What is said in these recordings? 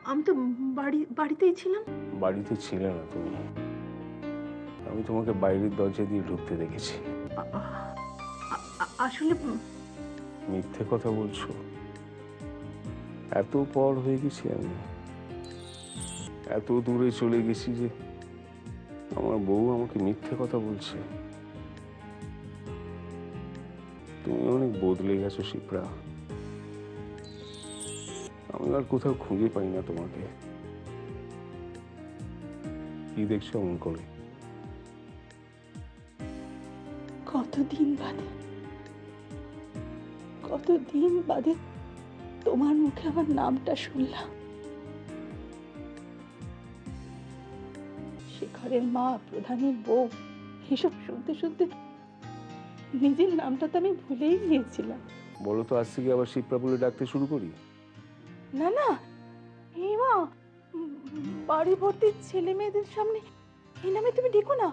আমি তো বাড়িতেই ছিলাম। বাড়িতে ছিলে না তুমি, আমি তোমাকে বাইরের দরজা দিয়ে ঢুকতে দেখেছি। আসলে মিথ্যে কথা বলছো? এত পর হয়ে গেছি আমি, এত দূরে চলে গেছি যে আমার বউ আমাকে মিথ্যে কথা বলছে। তুমি অনেক বদলে গেছো শিপ্রা, আমি আর কোথাও খুঁজে পাই না তোমাকে। কি দেখছো এমন করে? কতদিন বাদে তোমার মুখে আমার নামটা শুনলাম। শেখরের মা, প্রধানের বউ, এসব শুনতে শুনতে নিজের নামটা তো আমি ভুলেই গিয়েছিলাম। বলো তো, আজ থেকে আবার শিপ্রা বলে ডাকতে শুরু করি? না না, এই মা, বাড়ি ভর্তি ছেলে মেয়েদের সামনে এই নামে তুমি ডেকো না,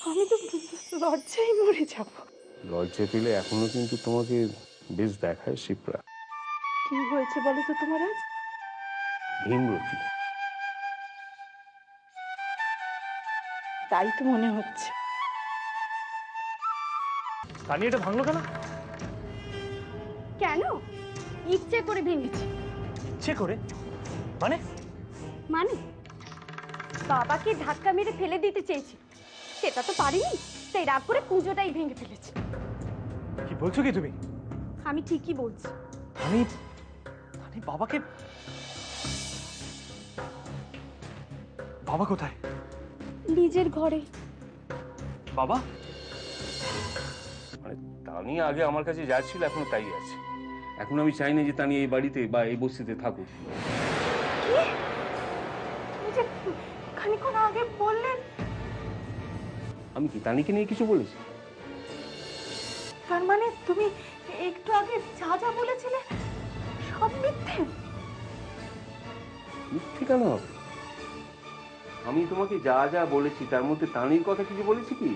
আমি তো লজ্জায় মরে যাব। লজ্জা পেলে এখনো কিন্তু তোমাকে বেশ দেখায় শিপ্রা। কি হয়েছে বলো তো তোমার আজ? ভীমরতি। তাই তো মনে হচ্ছে। তানি এটা ভাঙলো কেন? কেন? ইচ্ছে করে ভেঙেছি। ইচ্ছে করে? মানে? মানে বাবাকে ধাক্কা মেরে ফেলে দিতে চেয়েছি, সেটা তো পারিনি, তাই রাগ করে পুজোটাই ভেঙে ফেলেছি। কি বলছো কি তুমি? আমি ঠিকই বলছি। আমি আমি বাবাকে... বাবা কোথায়? নিজের ঘরে। বাবা? মানে তানি আগে আমার কাছে যা ছিল এখনো তাই আছে। এখন আমি চাই না যে তানি এই বাড়িতে বা এই বস্তিতে থাকুক। তুমি যে খানিকক্ষণ আগে বললে। আমি কি তানিকে নিয়ে কিছু বলেছি? তার মানে তুমি একটু আগে যা যা বলেছিলে সব মিথ্যে? মিথ্যে কেন হবে? আমি তোমাকে যা যা বলেছি তার মধ্যে তানির কথা কিছু বলেছি কি?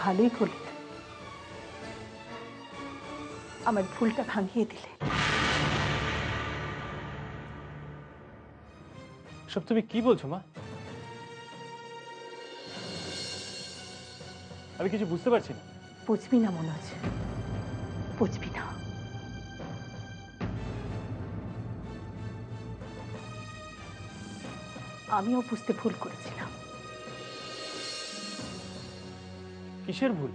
ভালোই করলে, আমার ভুলটা ভাঙিয়ে দিলে। সব তুমি কি বলছো মা? আমি কিছু বুঝতে পারছি না। বুঝবি না মনোজ, বুঝবি না। আমিও বুঝতে ভুল করেছিলাম। কিসের ভুল?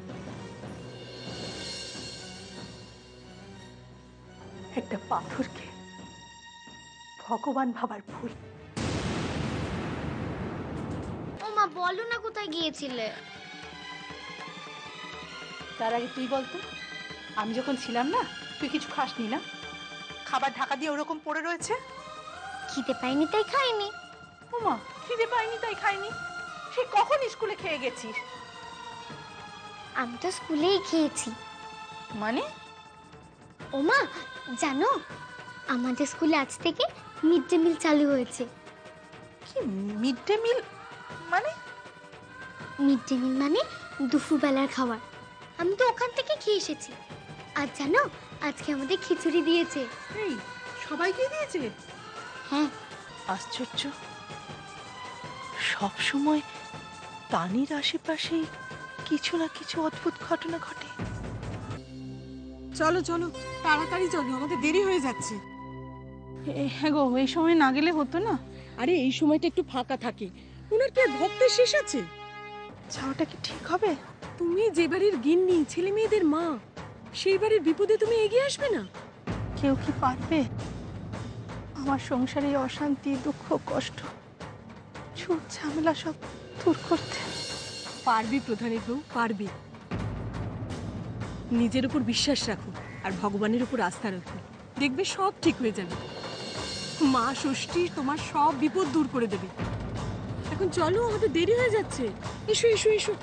একটা পাথরকে ভগবান ভাবার ভুল। ও মা, বলো না কোথায় গিয়েছিলে? তার আগে তুই বলতো, আমি যখন ছিলাম না তুই কিছু খাসনি না? খাবার ঢাকা দিয়ে ওরকম পড়ে রয়েছে। খিদে পাইনি তাই খাইনি। ওমা, খিদে পাইনি তাই খাইনি? সে কখন স্কুলে খেয়ে গেছিস? আমি তো স্কুলেই খেয়েছি। মানে? ও মা, জানো আমাদের স্কুলে আজ থেকে মিড ডে মিল চালু হয়েছে। কি মিড ডে মিল মানে? মিড ডে মিল মানে দুপুরবেলার খাবার। আমি তো ওখান থেকে খেয়ে এসেছি। আর জানো আজকে আমাদের খিচুড়ি দিয়েছে। এই, সবাইকে দিয়েছে? হ্যাঁ। আশ্চর্য, সব সময় তানির আশেপাশে কিছু না কিছু অদ্ভুত ঘটনা ঘটে। চলো চলো, তাড়াতাড়ি চলো, আমাদের দেরি হয়ে যাচ্ছে। হ্যাঁ গো, এই সময় না গেলে হতো না? আরে এই সময়টা একটু ফাঁকা থাকে, ওনার কি আর ভক্তের শেষ আছে? যাওয়াটা কি ঠিক হবে? তুমি যে বাড়ির গিন্নি, ছেলে মেয়েদের মা, সেই বাড়ির বিপদে তুমি এগিয়ে আসবে না? কেউ কি পারবে আমার সংসারে অশান্তি, দুঃখ, কষ্ট, ঝুট ঝামেলা সব দূর করতে? পারবি প্রধানের বউ, পারবি। নিজের উপর বিশ্বাস রাখো আর ভগবানের উপর আস্থা রাখো, দেখবে সব ঠিক হয়ে যাবে। মা ষষ্ঠী তোমার সব বিপদ দূর করে দেবে। এখন চলো, আমাদের দেরি হয়ে যাচ্ছে। এসো এসো এসো।